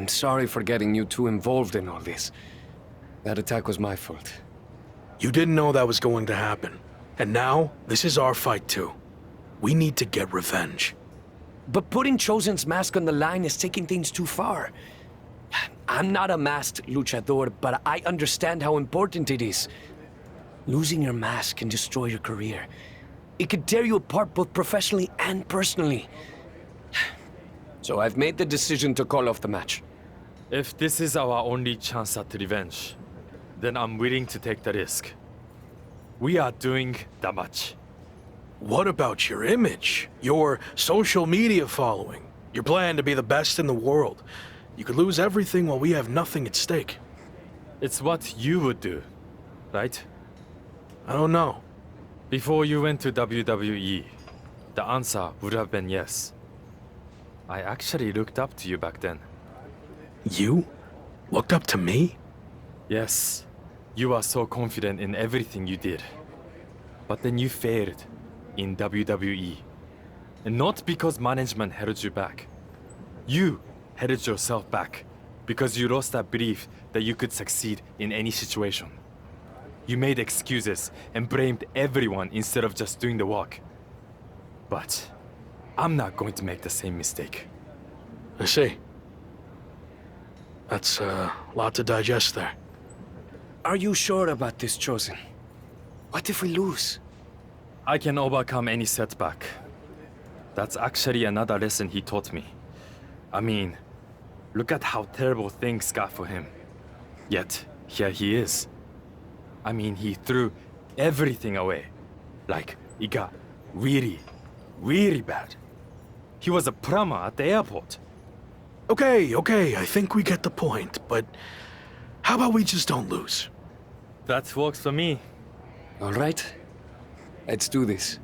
I'm sorry for getting you too involved in all this. That attack was my fault. You didn't know that was going to happen. And now, this is our fight too. We need to get revenge. But putting Chosen's mask on the line is taking things too far. I'm not a masked luchador, but I understand how important it is. Losing your mask can destroy your career. It could tear you apart both professionally and personally. So I've made the decision to call off the match. If this is our only chance at revenge, then I'm willing to take the risk. We are doing the match. What about your image? Your social media following? Your plan to be the best in the world? You could lose everything while we have nothing at stake. It's what you would do, right? I don't know. Before you went to WWE, the answer would have been yes. I actually looked up to you back then. You? Looked up to me? Yes, you are so confident in everything you did. But then you failed in WWE. And not because management held you back. You held yourself back because you lost that belief that you could succeed in any situation. You made excuses and blamed everyone instead of just doing the work. But I'm not going to make the same mistake. I see. That's a lot to digest there. Are you sure about this, Chosen? What if we lose? I can overcome any setback. That's actually another lesson he taught me. I mean, look at how terrible things got for him. Yet, here he is. I mean, he threw everything away. Like, it got really, really bad. He was a plumber at the airport. Okay, I think we get the point, but how about we just don't lose? That works for me. All right. Let's do this.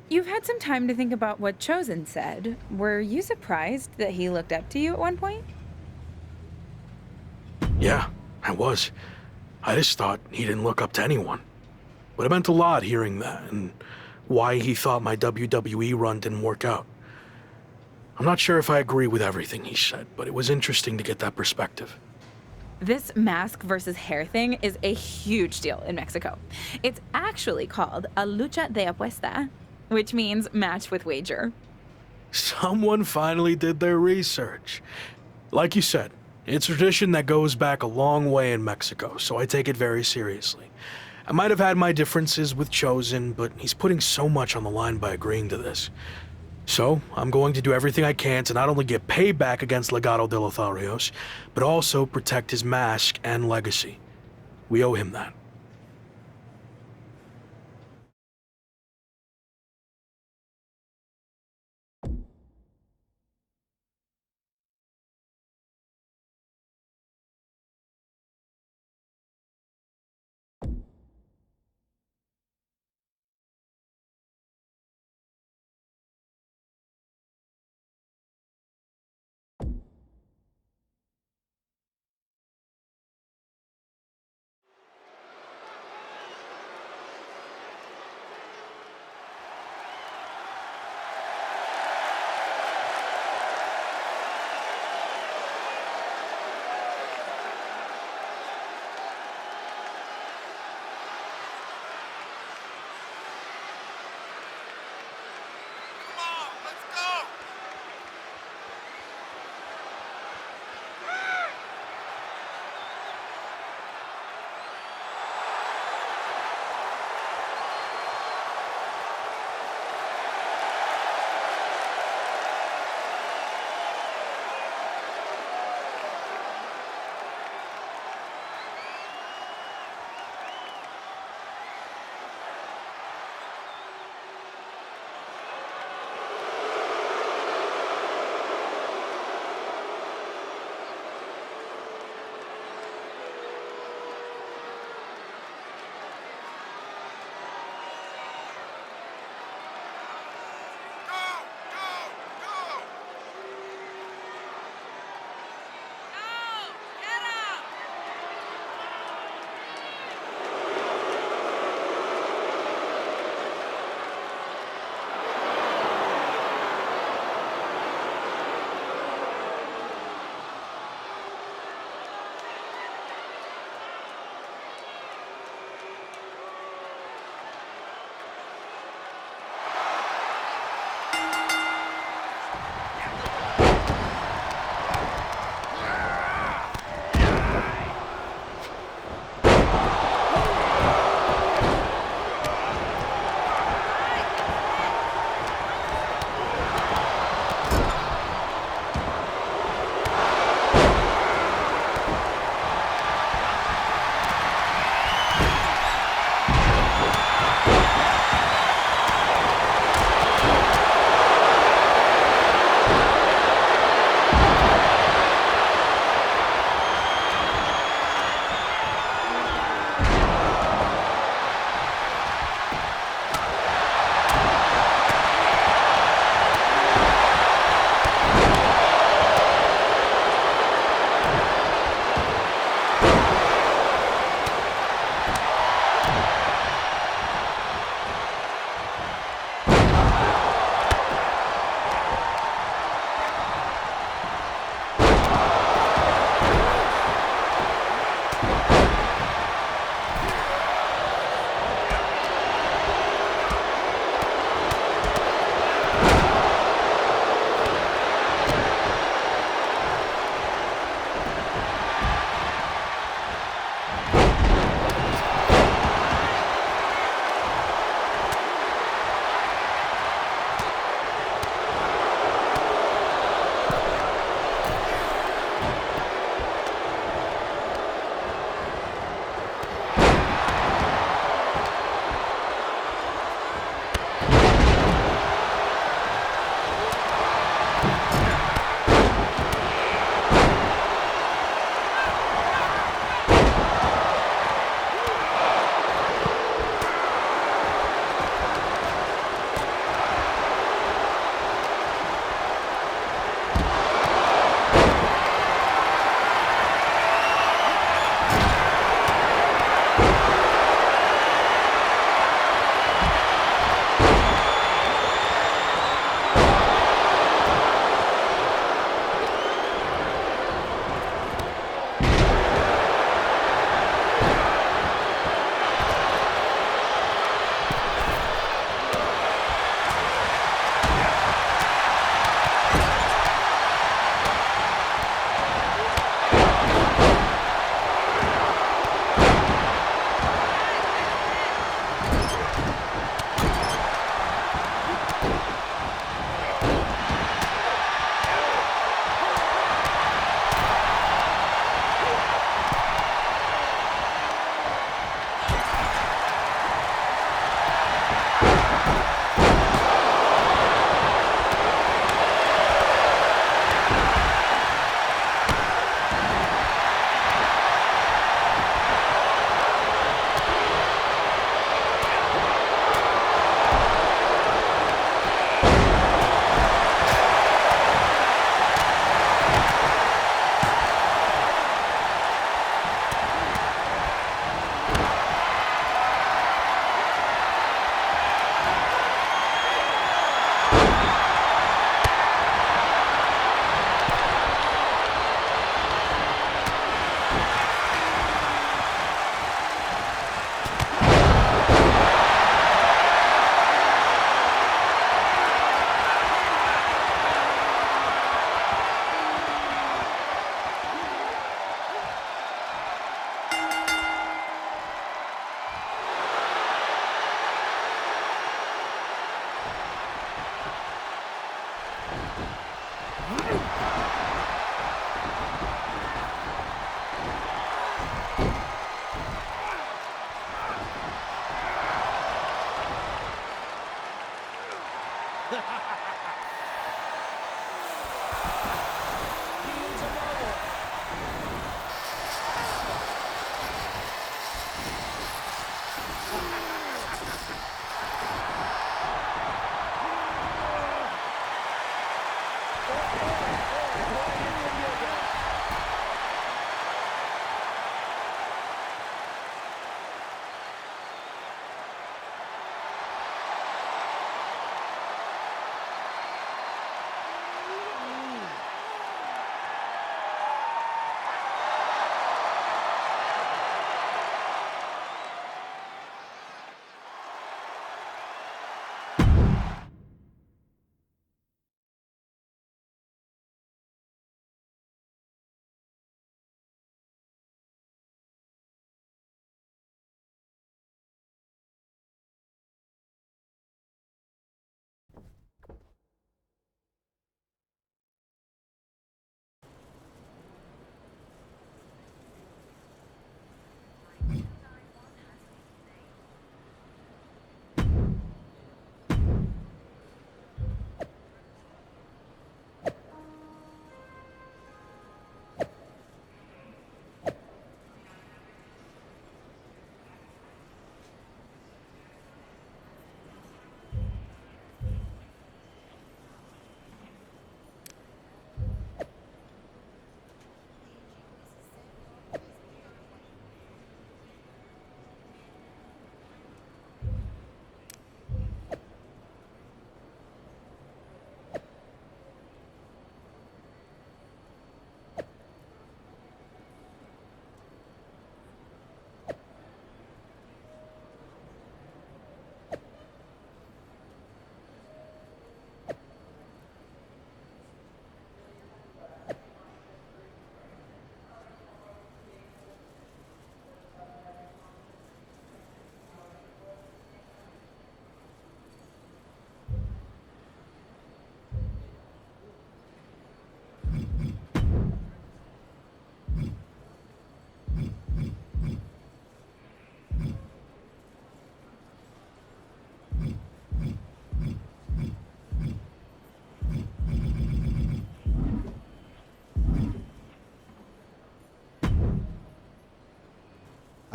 You've had some time to think about what Chosen said. Were you surprised that he looked up to you at one point? Yeah, I was. I just thought he didn't look up to anyone. But it meant a lot hearing that, and why he thought my WWE run didn't work out. I'm not sure if I agree with everything he said, but it was interesting to get that perspective. This mask versus hair thing is a huge deal in Mexico. It's actually called a lucha de apuesta, which means match with wager. Someone finally did their research. Like you said, it's a tradition that goes back a long way in Mexico, so I take it very seriously. I might have had my differences with Chosen, but he's putting so much on the line by agreeing to this. So, I'm going to do everything I can to not only get payback against Legado de Lotharios, but also protect his mask and legacy. We owe him that.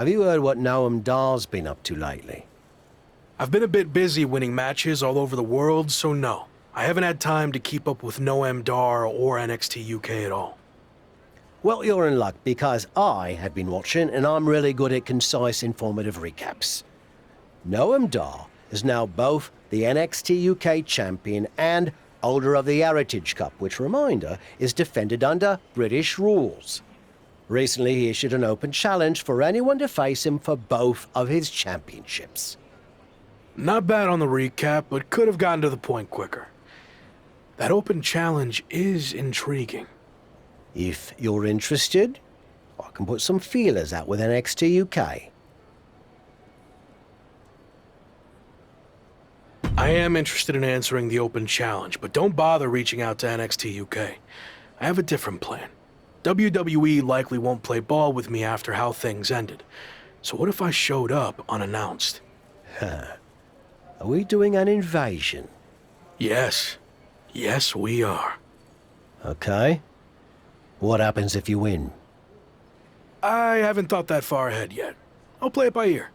Have you heard what Noam Dar's been up to lately? I've been a bit busy winning matches all over the world, so no. I haven't had time to keep up with Noam Dar or NXT UK at all. Well, you're in luck because I have been watching and I'm really good at concise, informative recaps. Noam Dar is now both the NXT UK champion and holder of the Heritage Cup, which, reminder, is defended under British rules. Recently, he issued an open challenge for anyone to face him for both of his championships. Not bad on the recap, but could have gotten to the point quicker. That open challenge is intriguing. If you're interested, I can put some feelers out with NXT UK. I am interested in answering the open challenge, but don't bother reaching out to NXT UK. I have a different plan. WWE likely won't play ball with me after how things ended. So what if I showed up unannounced? Are we doing an invasion? Yes. Yes, we are. Okay. What happens if you win? I haven't thought that far ahead yet. I'll play it by ear.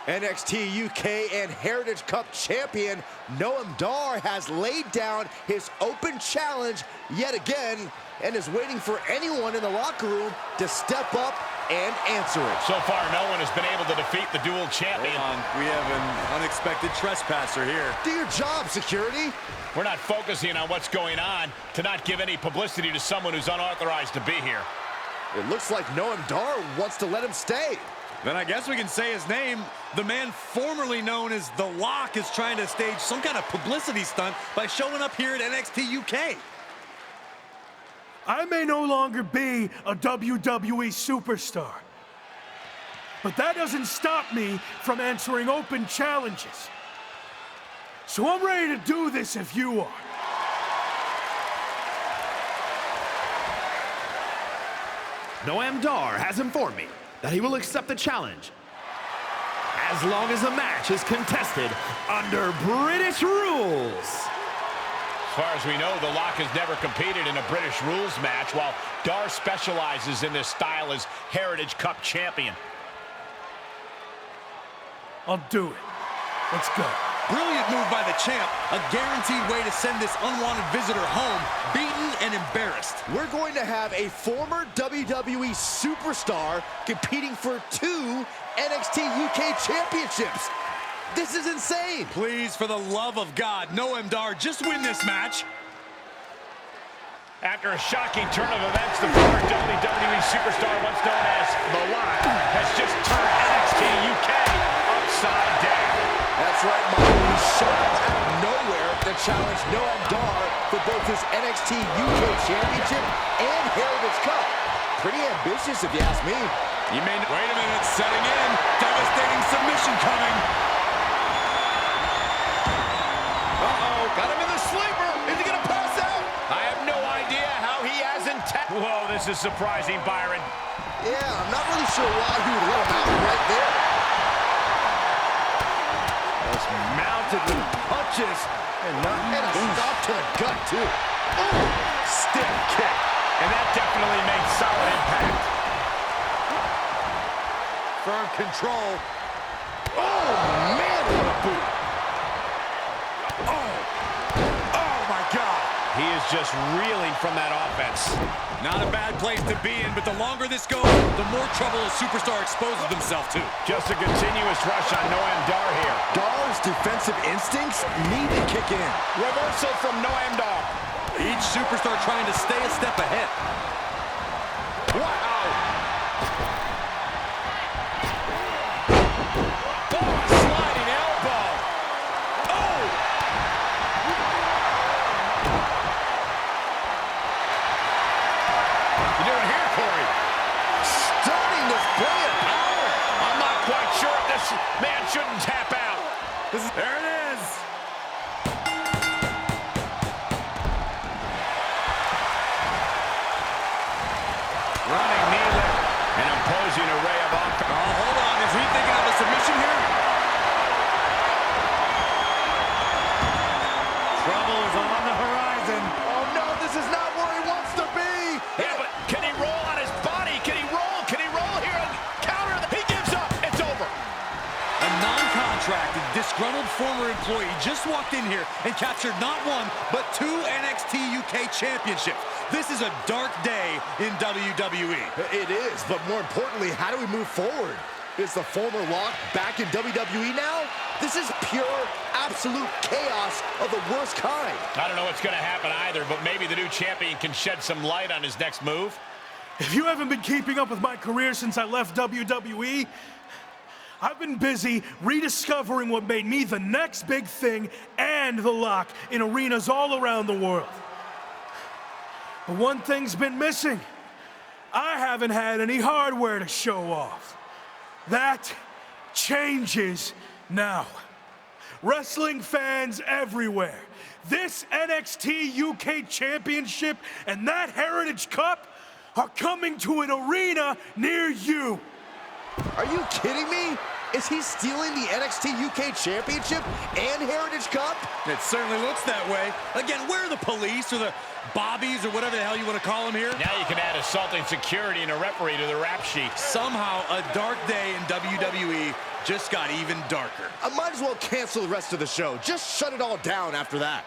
NXT UK and Heritage Cup champion Noam Dar has laid down his open challenge yet again and is waiting for anyone in the locker room to step up and answer it. So far, no one has been able to defeat the dual champion. Hold on, we have an unexpected trespasser here. Do your job, security. We're not focusing on what's going on to not give any publicity to someone who's unauthorized to be here. It looks like Noam Dar wants to let him stay. Then I guess we can say his name. The man formerly known as The Lock is trying to stage some kind of publicity stunt by showing up here at NXT UK. I may no longer be a WWE superstar, but that doesn't stop me from answering open challenges. So I'm ready to do this if you are. Noam Dar has informed me that he will accept the challenge as long as the match is contested under British rules. As far as we know, The Lock has never competed in a British rules match, while Dar specializes in this style as Heritage Cup champion. I'll do it. Let's go. Brilliant move by the champ. A guaranteed way to send this unwanted visitor home, beaten and embarrassed. We're going to have a former WWE superstar competing for 2 NXT UK championships. This is insane. Please, for the love of God, Noam Dar, just win this match. After a shocking turn of events, the former WWE superstar, once known as The Lock, has just turned NXT UK upside down. That's right, Michael. He showed up out of nowhere to challenge Noam Dar for both his NXT UK Championship and Heritage Cup. Pretty ambitious, if you ask me. You may... Wait a minute, setting in. Devastating submission coming. Uh-oh, got him in the sleeper. Is he gonna pass out? I have no idea how he hasn't... Whoa, this is surprising, Byron. Yeah, I'm not really sure why he would let him out right there. Just mounted with punches And a stop to the gut, too. Stiff kick. And that definitely made solid impact. Firm control. Oh, man, what a boot. Oh my God. He is just reeling from that offense. Not a bad place to be in, but the longer this goes, the more trouble a superstar exposes himself to. Just a continuous rush on Noam Dar here. Dar's defensive instincts need to kick in. Reversal from Noam Dar. Each superstar trying to stay a step ahead. Wow. Oh, sliding There it is. Running knee lift. An imposing array of offense. Oh, hold on. Is he thinking of a submission here? Trouble is on the horizon. Oh no, this is not where he wants to be. Yeah, but can he roll on his body? Can he roll? Can he roll here and counter? He gives up. It's over. A non-contracted, disgruntled former employee just walked in here and captured not one, but 2 NXT UK championships. This is a dark day in WWE. It is, but more importantly, how do we move forward? Is the former Lock back in WWE now? This is pure, absolute chaos of the worst kind. I don't know what's going to happen either, but maybe the new champion can shed some light on his next move. If you haven't been keeping up with my career since I left WWE, I've been busy rediscovering what made me the next big thing and the Lock in arenas all around the world. But one thing's been missing. I haven't had any hardware to show off. That changes now. Wrestling fans everywhere, this NXT UK Championship and that Heritage Cup are coming to an arena near you. Are you kidding me? Is he stealing the NXT UK Championship and Heritage Cup? It certainly looks that way. Again, where are the police or the bobbies or whatever the hell you want to call them here? Now you can add assaulting security and a referee to the rap sheet. Somehow, a dark day in WWE just got even darker. I might as well cancel the rest of the show. Just shut it all down after that.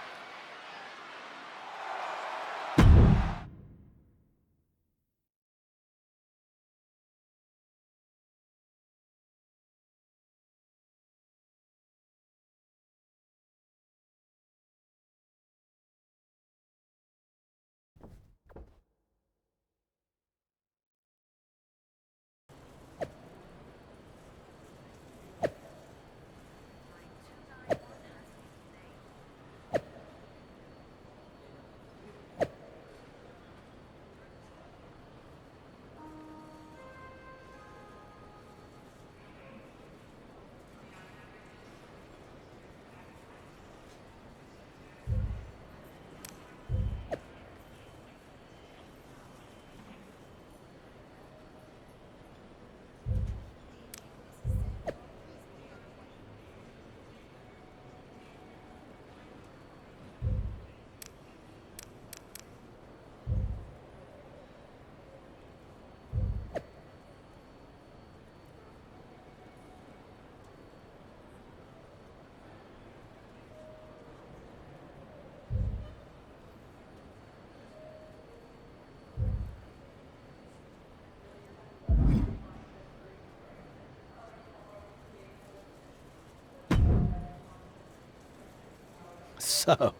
So,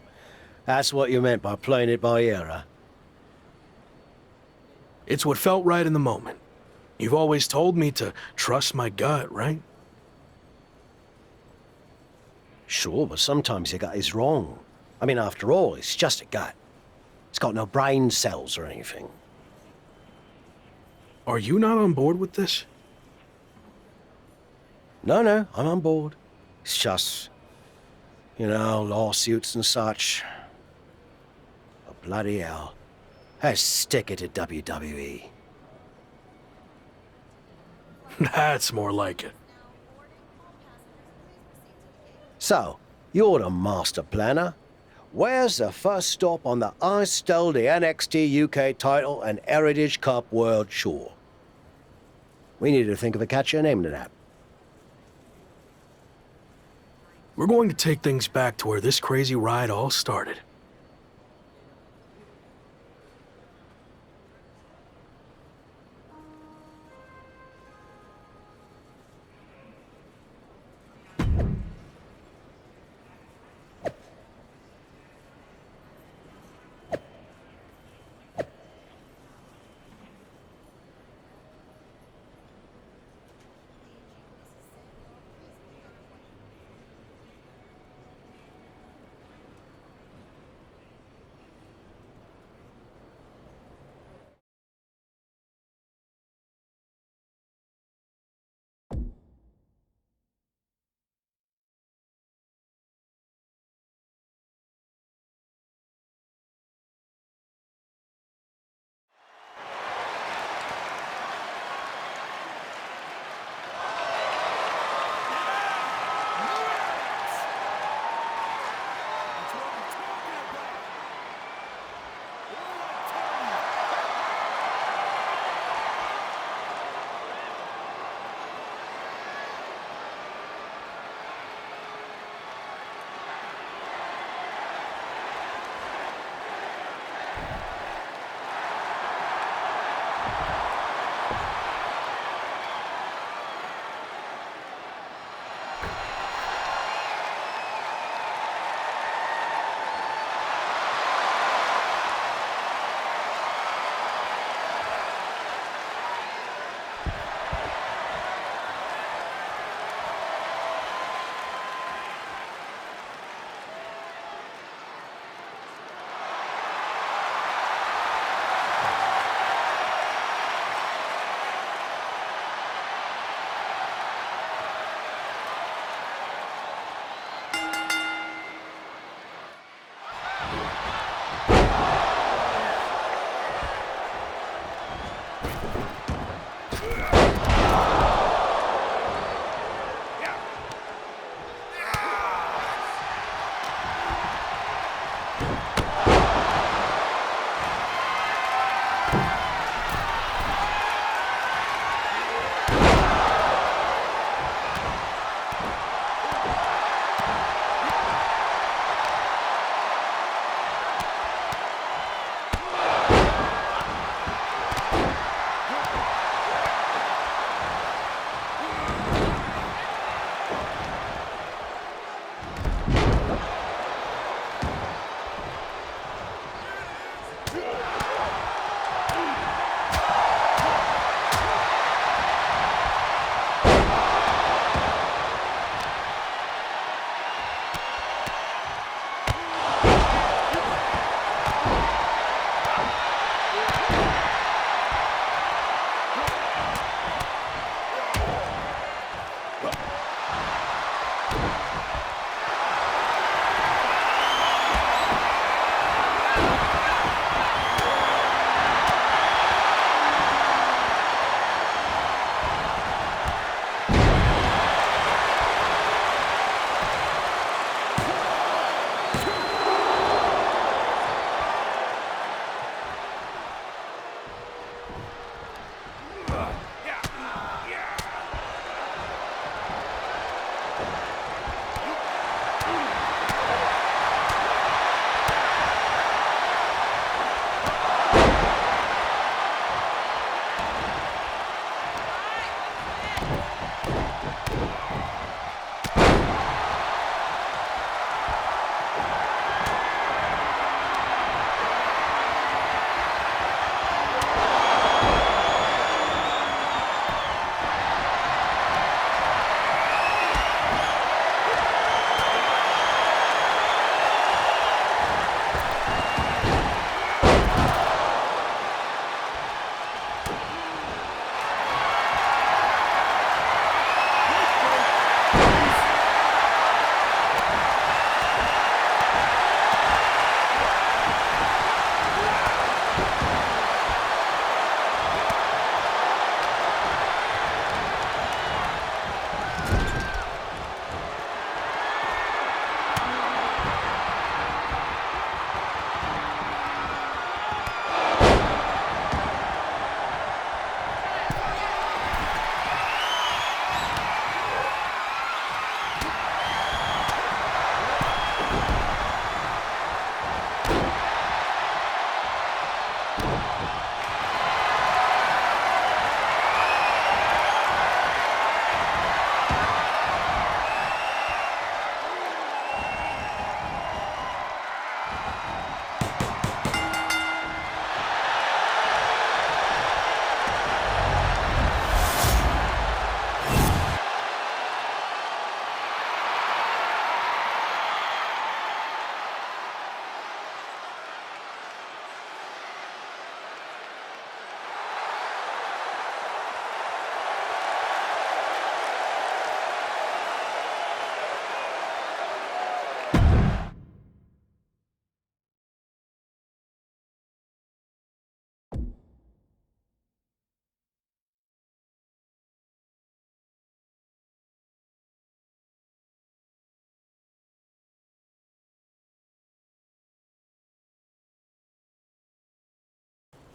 that's what you meant by playing it by ear, huh? It's what felt right in the moment. You've always told me to trust my gut, right? Sure, but sometimes your gut is wrong. I mean, after all, it's just a gut. It's got no brain cells or anything. Are you not on board with this? No, I'm on board. It's just, you know, lawsuits and such. But bloody hell. Let's stick it to WWE. That's more like it. So, you're the master planner. Where's the first stop on the I stole the NXT UK title and Heritage Cup World Tour? We need to think of a catchier name to that. We're going to take things back to where this crazy ride all started.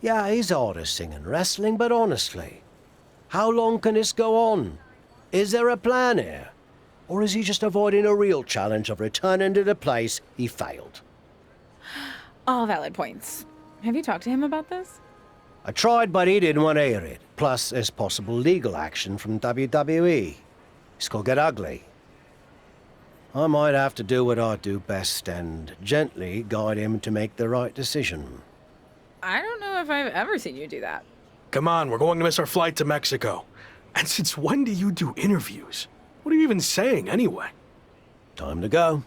Yeah, he's hard as singing wrestling, but honestly, how long can this go on? Is there a plan here? Or is he just avoiding a real challenge of returning to the place he failed? All valid points. Have you talked to him about this? I tried, but he didn't want to hear it. Plus, there's possible legal action from WWE. This could get ugly. I might have to do what I do best and gently guide him to make the right decision. I don't know if I've ever seen you do that. Come on, we're going to miss our flight to Mexico. And since when do you do interviews? What are you even saying, anyway? Time to go.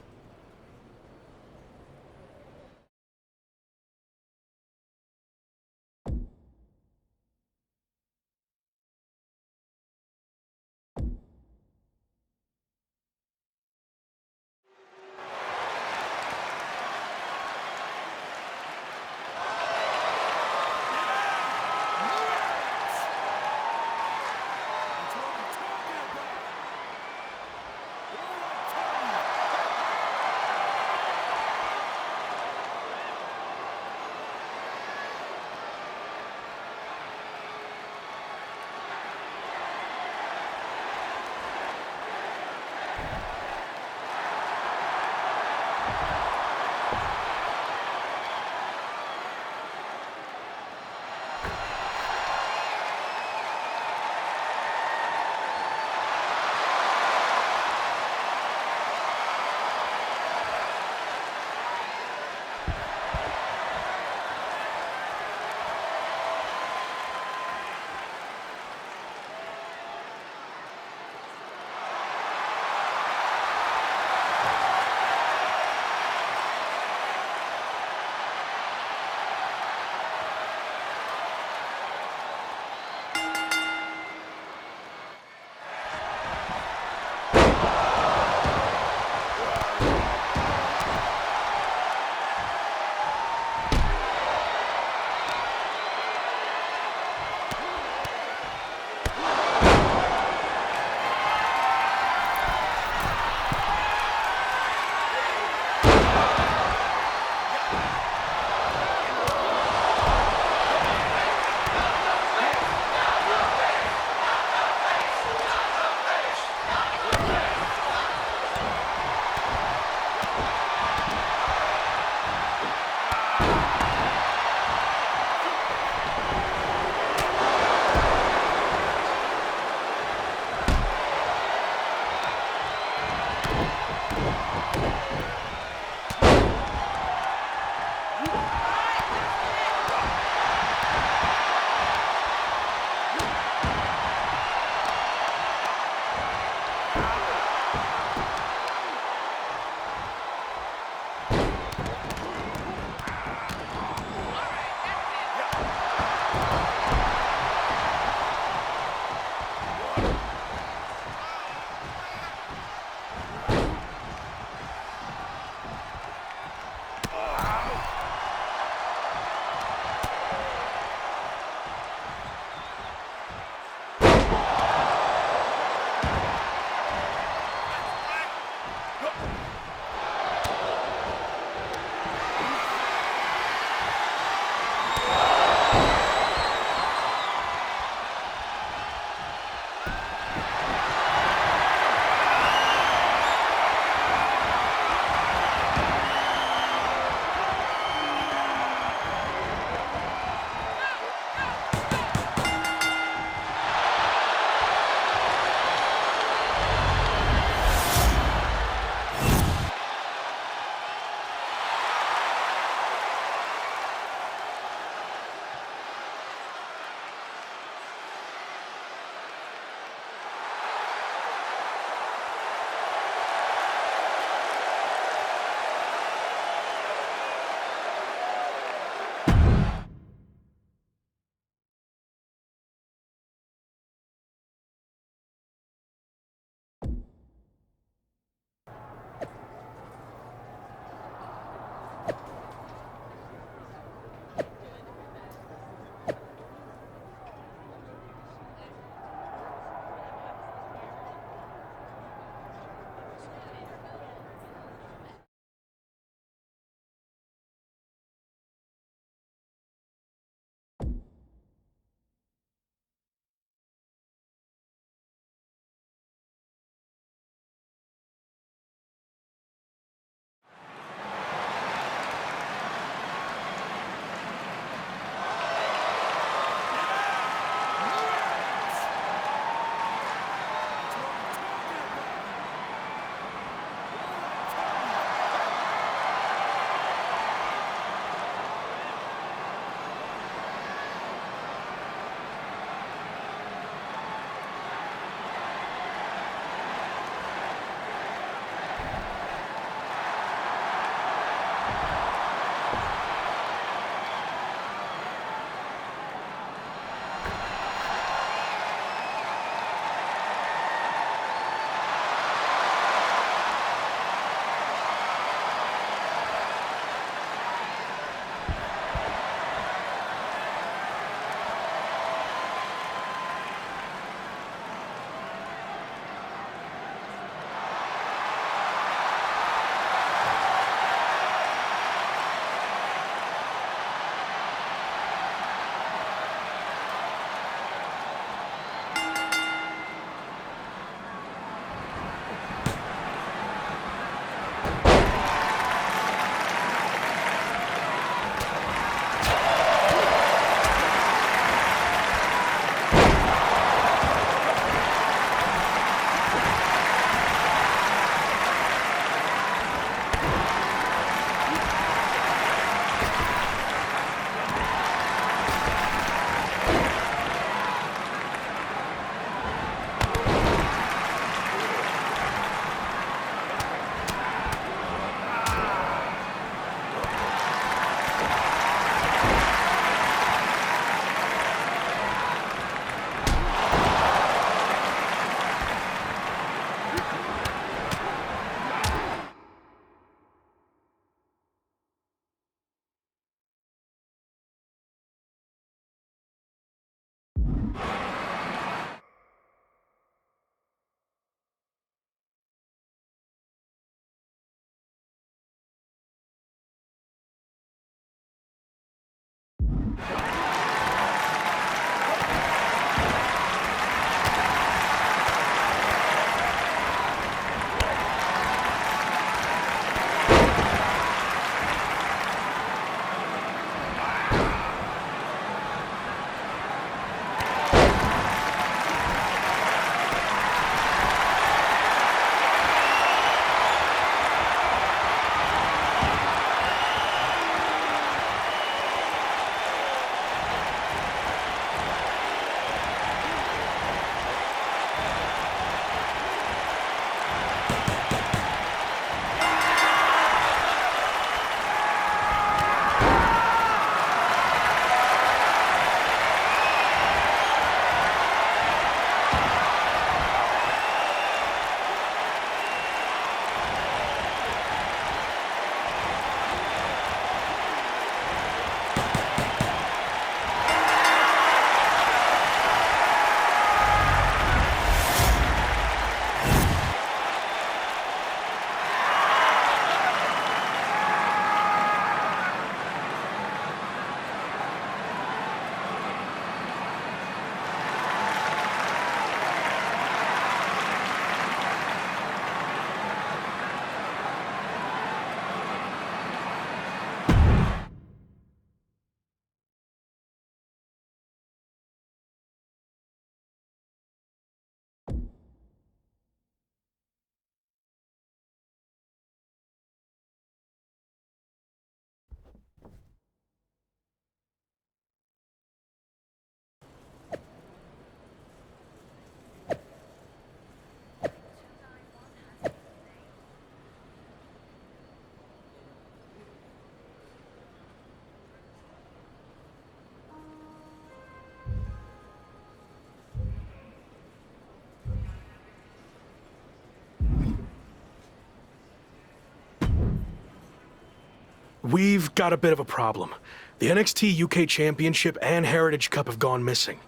We've got a bit of a problem. The NXT UK Championship and Heritage Cup have gone missing.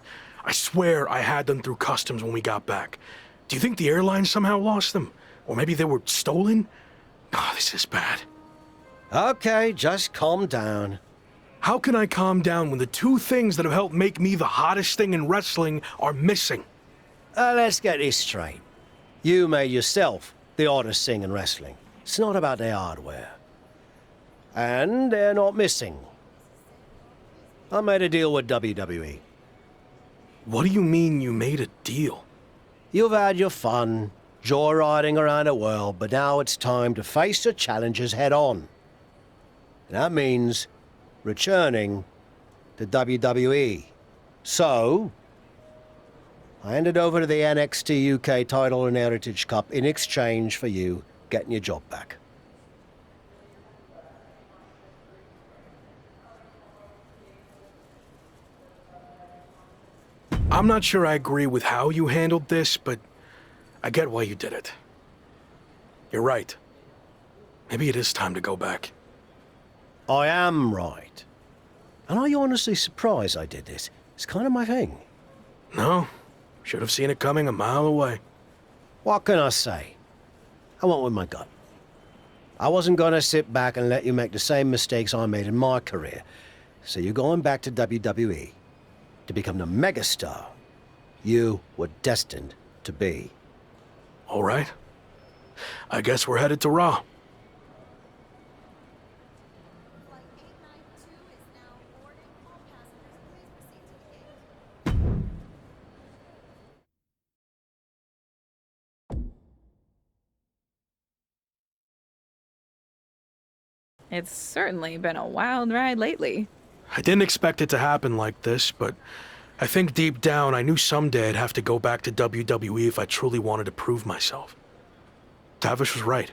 I swear I had them through customs when we got back. Do you think the airline somehow lost them? Or maybe they were stolen? Oh, this is bad. Okay, just calm down. How can I calm down when the two things that have helped make me the hottest thing in wrestling are missing? Let's get this straight. You made yourself the hottest thing in wrestling. It's not about their hardware. And they're not missing. I made a deal with WWE. What do you mean you made a deal? You've had your fun, joyriding around the world, but now it's time to face the challenges head on. And that means returning to WWE. So, I handed over to the NXT UK title and Heritage Cup in exchange for you getting your job back. I'm not sure I agree with how you handled this, but I get why you did it. You're right. Maybe it is time to go back. I am right. And are you honestly surprised I did this? It's kind of my thing. No, should have seen it coming a mile away. What can I say? I went with my gut. I wasn't going to sit back and let you make the same mistakes I made in my career. So you're going back to WWE to become the megastar you were destined to be. All right. I guess we're headed to Raw. It's certainly been a wild ride lately. I didn't expect it to happen like this, but I think deep down I knew someday I'd have to go back to WWE if I truly wanted to prove myself. Tavish was right.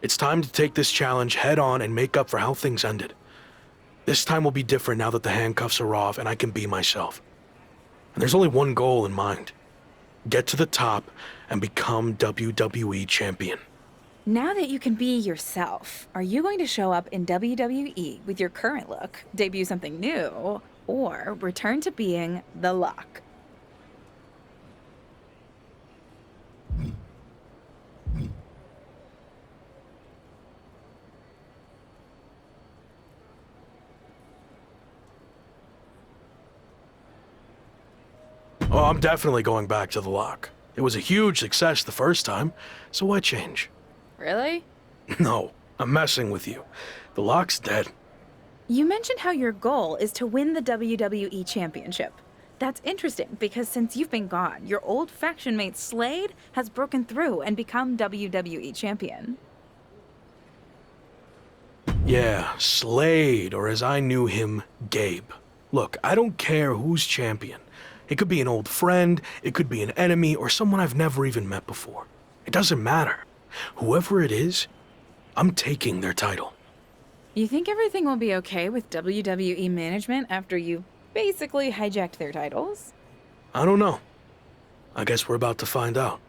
It's time to take this challenge head on and make up for how things ended. This time will be different now that the handcuffs are off and I can be myself. And there's only one goal in mind. Get to the top and become WWE champion. Now that you can be yourself, are you going to show up in WWE with your current look, debut something new, or return to being the Lock? Oh, I'm definitely going back to the Lock. It was a huge success the first time, so why change? Really? No, I'm messing with you. The Lock's dead. You mentioned how your goal is to win the WWE Championship. That's interesting because since you've been gone, your old faction mate Slade has broken through and become WWE Champion. Yeah, Slade, or as I knew him, Gabe. Look, I don't care who's champion. It could be an old friend, it could be an enemy, or someone I've never even met before. It doesn't matter. Whoever it is, I'm taking their title. You think everything will be okay with WWE management after you basically hijacked their titles? I don't know. I guess we're about to find out.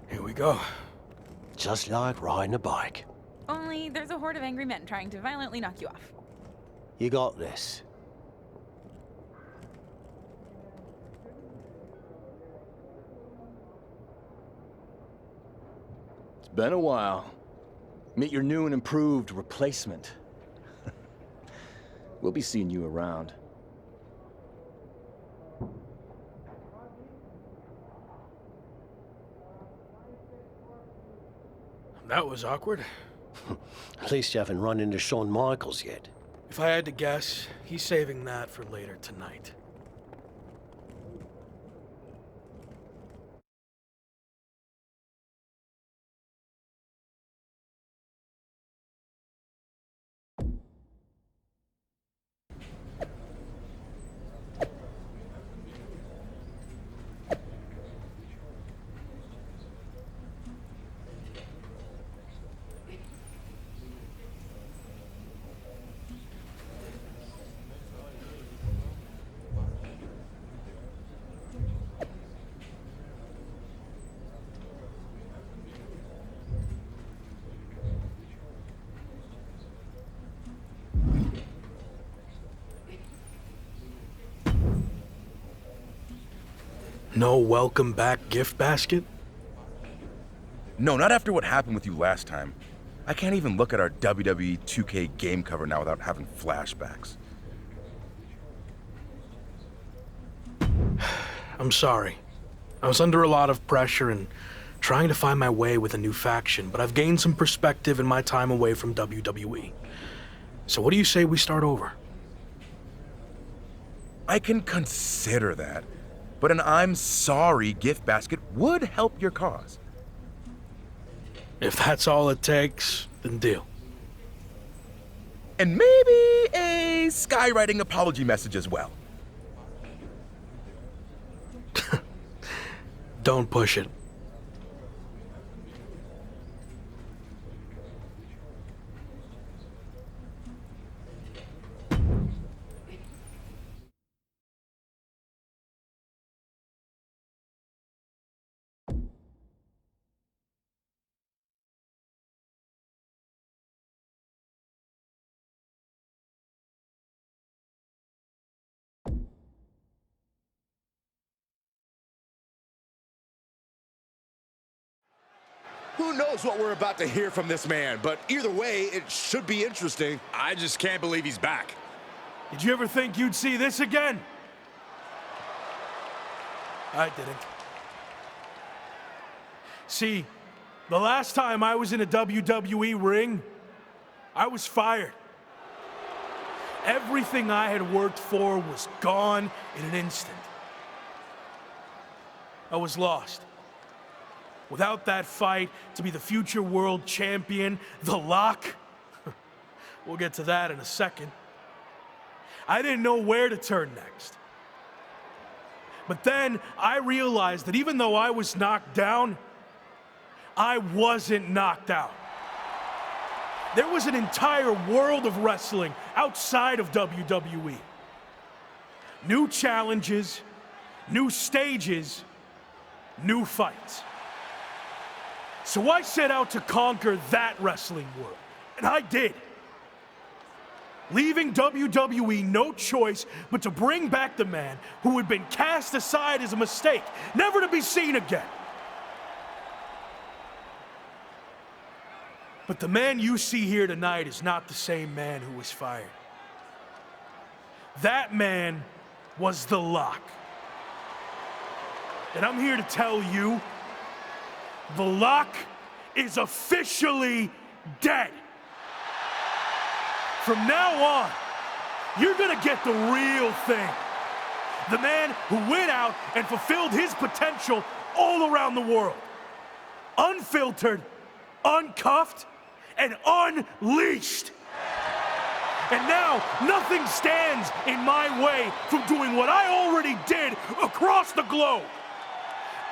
Here we go. Just like riding a bike. Only there's a horde of angry men trying to violently knock you off. You got this. It's been a while. Meet your new and improved replacement. We'll be seeing you around. That was awkward. At least you haven't run into Shawn Michaels yet. If I had to guess, he's saving that for later tonight. No welcome back gift basket? No, not after what happened with you last time. I can't even look at our WWE 2K game cover now without having flashbacks. I'm sorry. I was under a lot of pressure and trying to find my way with a new faction, but I've gained some perspective in my time away from WWE. So what do you say we start over? I can consider that, but an I'm sorry gift basket would help your cause. If that's all it takes, then deal. And maybe a skywriting apology message as well. Don't push it. Who knows what we're about to hear from this man, but either way, it should be interesting. I just can't believe he's back. Did you ever think you'd see this again? I didn't. See, the last time I was in a WWE ring, I was fired. Everything I had worked for was gone in an instant. I was lost. Without that fight to be the future world champion, The Lock, we'll get to that in a second. I didn't know where to turn next. But then I realized that even though I was knocked down, I wasn't knocked out. There was an entire world of wrestling outside of WWE. New challenges, new stages, new fights. So I set out to conquer that wrestling world, and I did. Leaving WWE no choice but to bring back the man who had been cast aside as a mistake, never to be seen again. But the man you see here tonight is not the same man who was fired. That man was The Lock. And I'm here to tell you, The Lock is officially dead. From now on, you're gonna get the real thing. The man who went out and fulfilled his potential all around the world. Unfiltered, uncuffed, and unleashed. And now, nothing stands in my way from doing what I already did across the globe.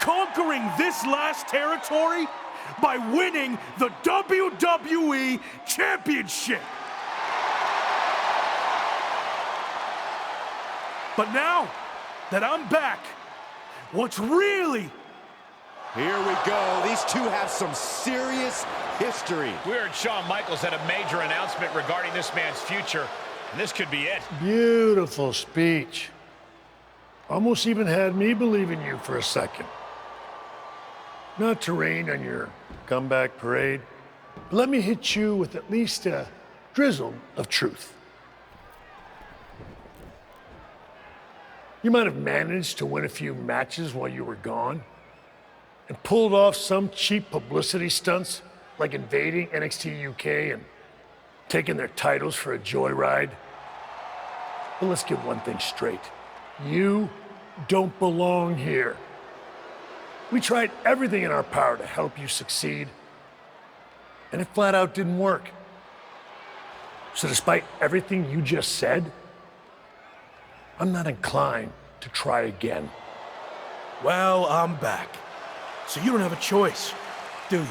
Conquering this last territory by winning the WWE Championship. But now that I'm back, what's really... Here we go. These two have some serious history. We heard Shawn Michaels had a major announcement regarding this man's future, and this could be it. Beautiful speech. Almost even had me believe in you for a second. Not to rain on your comeback parade, but let me hit you with at least a drizzle of truth. You might have managed to win a few matches while you were gone and pulled off some cheap publicity stunts like invading NXT UK and taking their titles for a joyride. But let's get one thing straight. You don't belong here. We tried everything in our power to help you succeed, and it flat out didn't work. So despite everything you just said, I'm not inclined to try again. Well, I'm back. So you don't have a choice, do you?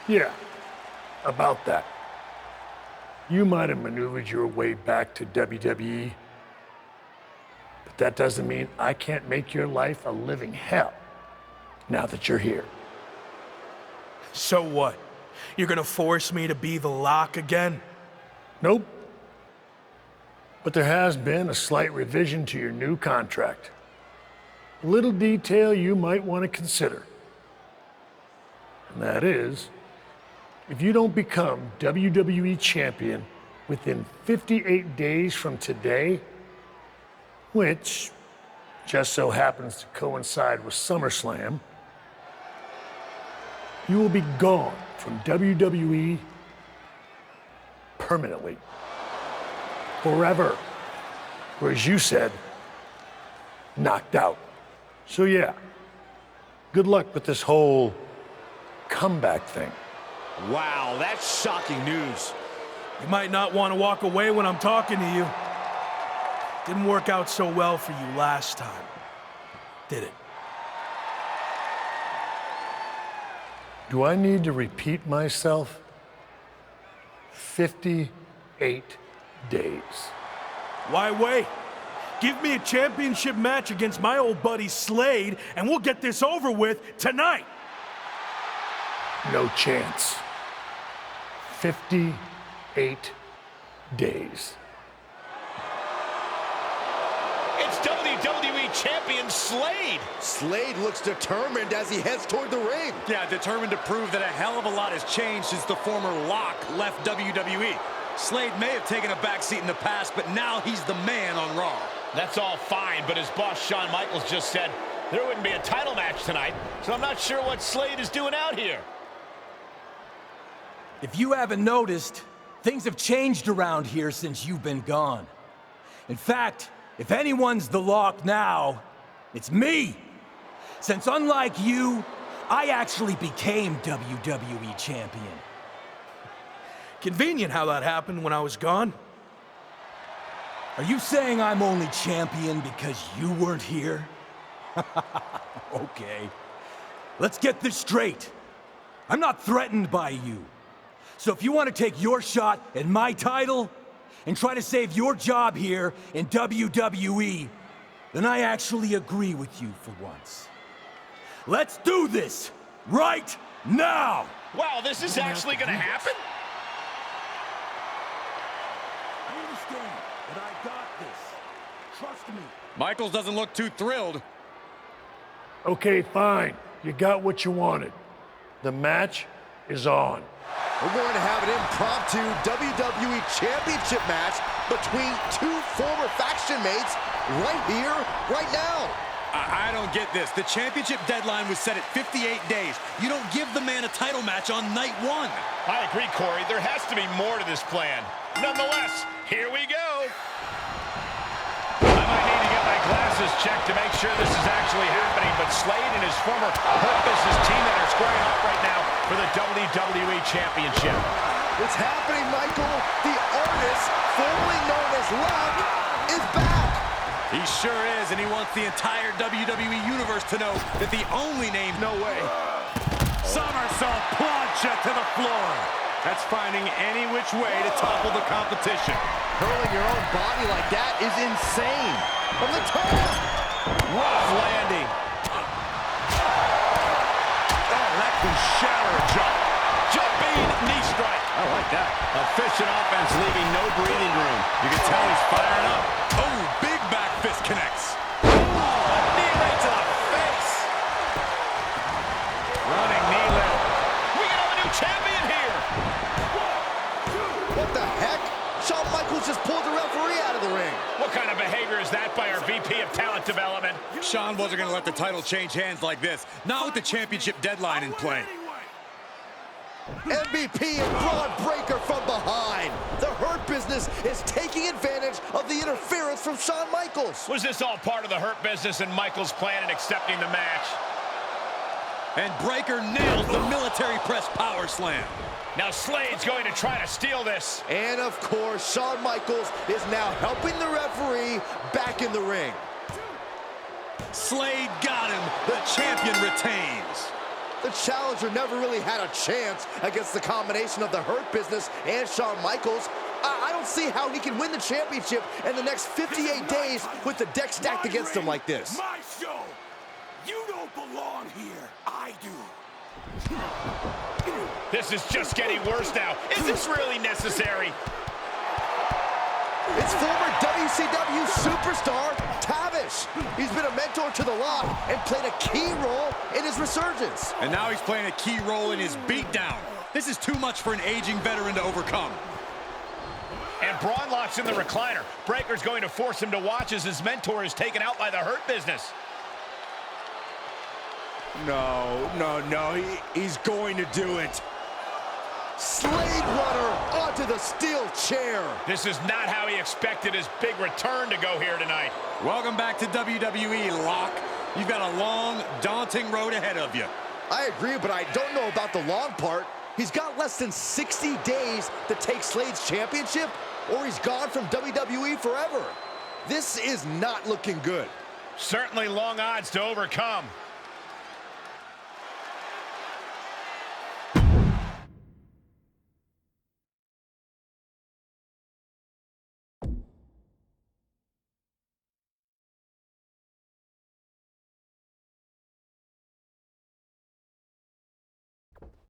Yeah, about that. You might have maneuvered your way back to WWE, but that doesn't mean I can't make your life a living hell now that you're here. So what? You're gonna force me to be The Lock again? Nope. But there has been a slight revision to your new contract. little detail you might want to consider. And that is, if you don't become WWE Champion within 58 days from today, which just so happens to coincide with SummerSlam, you will be gone from WWE permanently, forever, or as you said, knocked out. So yeah, good luck with this whole comeback thing. Wow, that's shocking news. You might not want to walk away when I'm talking to you. Didn't work out so well for you last time, did it? Do I need to repeat myself? 58 days. Why wait? Give me a championship match against my old buddy Slade, and we'll get this over with tonight. No chance. 58 days. It's WWE Champion Slade. Slade looks determined as he heads toward the ring. Yeah, determined to prove that a hell of a lot has changed since the former Lock left WWE. Slade may have taken a backseat in the past, but now he's the man on Raw. That's all fine, but as boss Shawn Michaels just said, there wouldn't be a title match tonight, so I'm not sure what Slade is doing out here. If you haven't noticed, things have changed around here since you've been gone. In fact, if anyone's the Lock now, it's me. Since unlike you, I actually became WWE Champion. Convenient how that happened when I was gone. Are you saying I'm only champion because you weren't here? Okay. Let's get this straight. I'm not threatened by you. So if you want to take your shot at my title and try to save your job here in WWE, then I actually agree with you for once. Let's do this right now! Wow, this is actually going to happen? I understand, but I got this. Trust me. Michaels doesn't look too thrilled. Okay, fine. You got what you wanted. The match is on. We're going to have an impromptu WWE Championship match between two former faction mates right here, right now. I don't get this. The championship deadline was set at 58 days. You don't give the man a title match on night one. I agree, Corey. There has to be more to this plan. Nonetheless, here we go. I might need to get my glasses checked to make sure this is actually happening, but Slade and his former Hurt Business teammate are squaring off right now for the WWE Championship. It's happening, Michael. The artist, formerly known as Luck, is back. He sure is, and he wants the entire WWE Universe to know that the only name... No way. Somersault plancha to the floor. That's finding any which way to topple the competition. Hurling your own body like that is insane. From the top. Rough landing. Oh, that can shatter a jaw. Jumping knee strike. I like that. Efficient offense, leaving no breathing room. You can tell he's firing up. Oh, big back fist connects. Oh, a knee right to the face. Running knee lift. We have a new champion here. What the heck? Shawn Michaels just pulled the referee out of the ring. What kind of behavior is that by our VP of Talent Development? Shawn wasn't going to let the title change hands like this. Not with the championship deadline in play. MVP and Braun Breaker from behind. The Hurt Business is taking advantage of the interference from Shawn Michaels. Was this all part of the Hurt Business and Michaels' plan in accepting the match? And Breaker nails the military press power slam. Now Slade's going to try to steal this. And of course, Shawn Michaels is now helping the referee back in the ring. Slade got him. The champion retains. The challenger never really had a chance against the combination of the Hurt Business and Shawn Michaels. I don't see how he can win the championship in the next 58 days with the deck stacked against him like this. My show. You don't belong here. I do. This is just getting worse now. Is this really necessary? It's former WCW superstar Taven. finish. He's been a mentor to the Lock and played a key role in his resurgence. And now he's playing a key role in his beatdown. This is too much for an aging veteran to overcome. And Braun locks in the recliner. Breaker's going to force him to watch as his mentor is taken out by the Hurt Business. No, he's going to do it. Slade Runner onto the steel chair. This is not how he expected his big return to go here tonight. Welcome back to WWE, Lock. You've got a long, daunting road ahead of you. I agree, but I don't know about the long part. He's got less than 60 days to take Slade's championship, or he's gone from WWE forever. This is not looking good. Certainly long odds to overcome.